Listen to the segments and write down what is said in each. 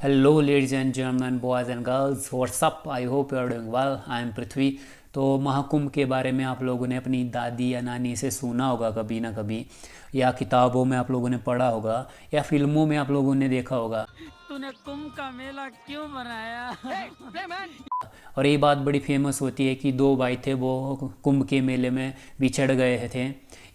Hello, ladies and gentlemen, boys and girls. What's up? I hope you are doing well. I am पृथ्वी। तो महाकुंभ के बारे में आप लोगों ने अपनी दादी या नानी से सुना होगा कभी ना कभी, या किताबों में आप लोगों ने पढ़ा होगा, या फिल्मों में आप लोगों ने देखा होगा। तूने कुंभ का मेला क्यों बनाया? और ये बात बड़ी फेमस होती है कि दो भाई थे, वो कुंभ के मेले में बिछड़ गए थे।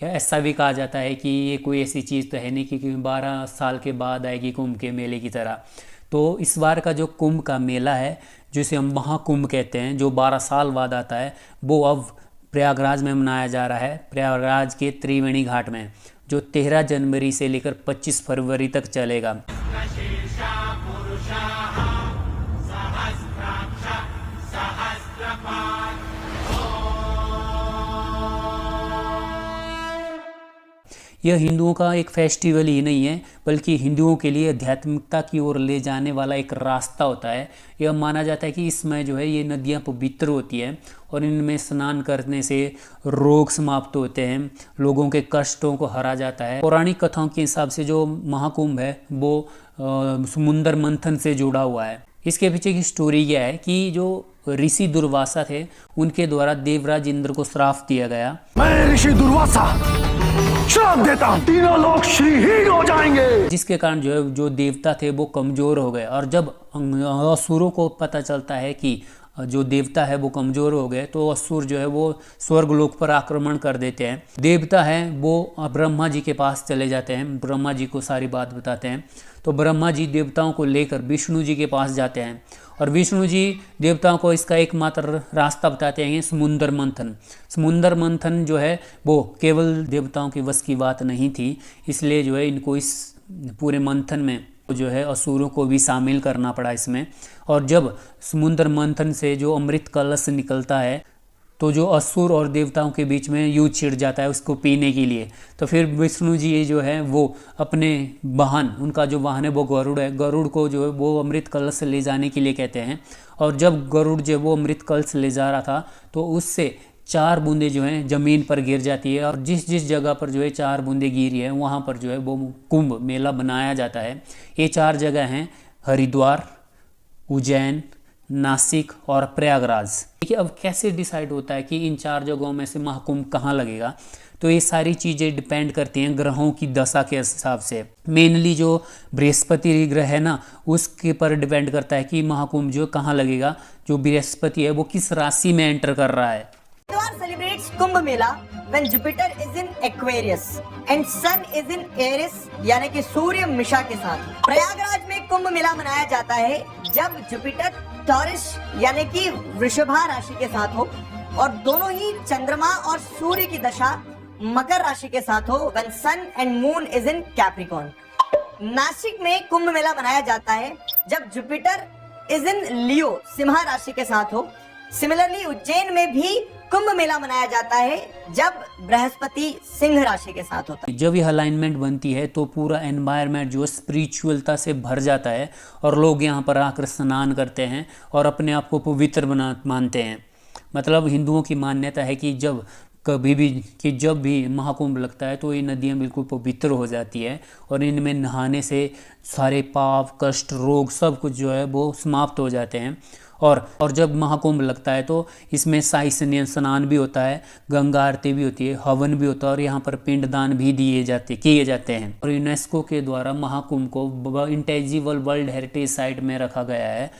या ऐसा भी कहा जाता है कि ये कोई ऐसी चीज़ तो है नहीं कि 12 साल के बाद आएगी कुंभ के मेले की तरह। तो इस बार का जो कुंभ का मेला है, जिसे हम महाकुंभ कहते हैं, जो 12 साल बाद आता है, वो अब प्रयागराज में मनाया जा रहा है। प्रयागराज के त्रिवेणी घाट में, जो 13 जनवरी से लेकर 25 फरवरी तक चलेगा। यह हिंदुओं का एक फेस्टिवल ही नहीं है, बल्कि हिंदुओं के लिए आध्यात्मिकता की ओर ले जाने वाला एक रास्ता होता है। यह माना जाता है कि इसमें जो है ये नदियाँ पवित्र होती हैं और इनमें स्नान करने से रोग समाप्त होते हैं, लोगों के कष्टों को हरा जाता है। पौराणिक कथाओं के हिसाब से जो महाकुंभ है वो समुद्र मंथन से जुड़ा हुआ है। इसके पीछे की स्टोरी क्या है कि जो ऋषि दुर्वासा थे, उनके द्वारा देवराज इंद्र को श्राप दिया गया। मैं ऋषि दुर्वासा श्राप देता हूं, तीनों लोग श्रीहीन हो जाएंगे। जिसके कारण जो देवता थे वो कमजोर हो गए। और जब असुरों को पता चलता है कि जो देवता है वो कमजोर हो गए, तो असुर जो है वो स्वर्गलोक पर आक्रमण कर देते हैं। देवता है वो ब्रह्मा जी के पास चले जाते हैं, ब्रह्मा जी को सारी बात बताते हैं। तो ब्रह्मा जी देवताओं को लेकर विष्णु जी के पास जाते हैं और विष्णु जी देवताओं को इसका एकमात्र रास्ता बताते हैं, समुद्र मंथन। समुद्र मंथन जो है वो केवल देवताओं की बस की बात नहीं थी, इसलिए जो है इनको इस पूरे मंथन में जो है असुरों को भी शामिल करना पड़ा इसमें। और जब समुद्र मंथन से जो अमृत कलश निकलता है, तो जो असुर और देवताओं के बीच में युद्ध छिड़ जाता है उसको पीने के लिए। तो फिर विष्णु जी जो है वो अपने वाहन, उनका जो वाहन है वो गरुड़ है, गरुड़ को जो है वो अमृत कलश ले जाने के लिए कहते हैं। और जब गरुड़ जो वो अमृत कलश ले जा रहा था, तो उससे 4 बूंदें जो हैं ज़मीन पर गिर जाती है। और जिस जिस जगह पर जो है 4 बूंदें गिरी है, वहाँ पर जो है वो कुंभ मेला बनाया जाता है। ये 4 जगह हैं: हरिद्वार, उज्जैन, नासिक और प्रयागराज। देखिए अब कैसे डिसाइड होता है कि इन 4 जगहों में से महाकुंभ कहाँ लगेगा। तो ये सारी चीज़ें डिपेंड करती हैं ग्रहों की दशा के हिसाब से। मेनली जो बृहस्पति ग्रह है ना, उसके पर डिपेंड करता है कि महाकुंभ जो कहाँ लगेगा। जो बृहस्पति है वो किस राशि में एंटर कर रहा है। Celebrates Kumbh Mela when Jupiter is in Aquarius and Sun is in Aries, यानी कि सूर्य मिशा के साथ। प्रयागराज में कुंभ मेला मनाया जाता है जब जुपिटर टॉरस यानी कि वृषभा राशि के साथ हो और दोनों ही चंद्रमा और सूर्य की दशा मकर राशि के साथ हो, when Sun and Moon is in Capricorn। Nashik में कुंभ मेला मनाया जाता है जब जुपिटर इज इन लियो सिंह राशि के साथ हो। सिमिलरली उज्जैन में भी कुंभ मेला मनाया जाता है जब बृहस्पति सिंह राशि के साथ होता है। जब यह अलाइनमेंट बनती है तो पूरा एनवायरनमेंट जो स्पिरिचुअलता से भर जाता है और लोग यहाँ पर आकर स्नान करते हैं और अपने आप को पवित्र मानते हैं। मतलब हिंदुओं की मान्यता है कि जब भी महाकुंभ लगता है तो ये नदियाँ बिल्कुल पवित्र हो जाती है और इनमें नहाने से सारे पाप, कष्ट, रोग सब कुछ जो है वो समाप्त हो जाते हैं। और जब महाकुंभ लगता है तो इसमें शाही स्नान भी होता है, गंगा आरती भी होती है, हवन भी होता है और यहाँ पर पिंडदान भी किए जाते हैं। और यूनेस्को के द्वारा महाकुंभ को इंटेंजिबल वर्ल्ड हेरिटेज साइट में रखा गया है।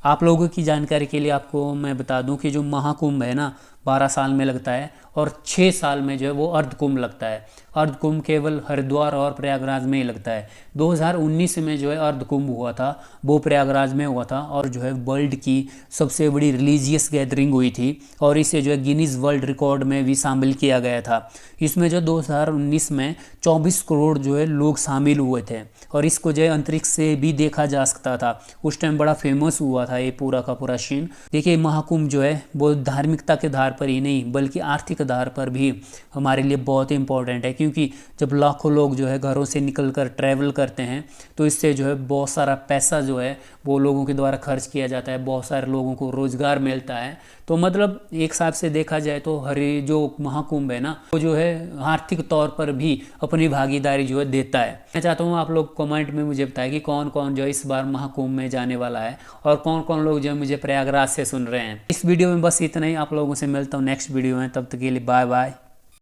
आप लोगों की जानकारी के लिए आपको मैं बता दूं कि जो महाकुंभ है ना 12 साल में लगता है और 6 साल में जो है वो अर्धकुंभ लगता है। अर्धकुंभ केवल हरिद्वार और प्रयागराज में ही लगता है। 2019 में जो है अर्धकुंभ हुआ था, वो प्रयागराज में हुआ था और जो है वर्ल्ड की सबसे बड़ी रिलीजियस गैदरिंग हुई थी और इसे जो है गिनीज वर्ल्ड रिकॉर्ड में भी शामिल किया गया था। इसमें जो 2019 में 24 करोड़ जो है लोग शामिल हुए थे और इसको जो है अंतरिक्ष से भी देखा जा सकता था। उस टाइम बड़ा फेमस हुआ था ये पूरा का पूरा सीन। देखिए महाकुंभ जो है वो धार्मिकता के आधार पर ही नहीं बल्कि आर्थिक आधार पर भी हमारे लिए बहुत इंपॉर्टेंट है, क्योंकि जब लाखों लोग जो है घरों से निकल कर ट्रैवल करते हैं तो इससे जो है बहुत सारा पैसा जो है वो लोगों के द्वारा खर्च किया जाता है, बहुत सारे लोगों को रोज़गार मिलता है। तो मतलब एक हिसाब से देखा जाए तो जो महाकुंभ है ना, वो जो है आर्थिक तौर पर भी अपनी भागीदारी जो है देता है। मैं चाहता हूँ आप लोग कमेंट में मुझे बताएं कि कौन कौन जो है इस बार महाकुंभ में जाने वाला है और कौन कौन लोग जो है मुझे प्रयागराज से सुन रहे हैं। इस वीडियो में बस इतना ही, आप लोगों से मिलता हूँ नेक्स्ट वीडियो में, तब तक के लिए बाय बाय।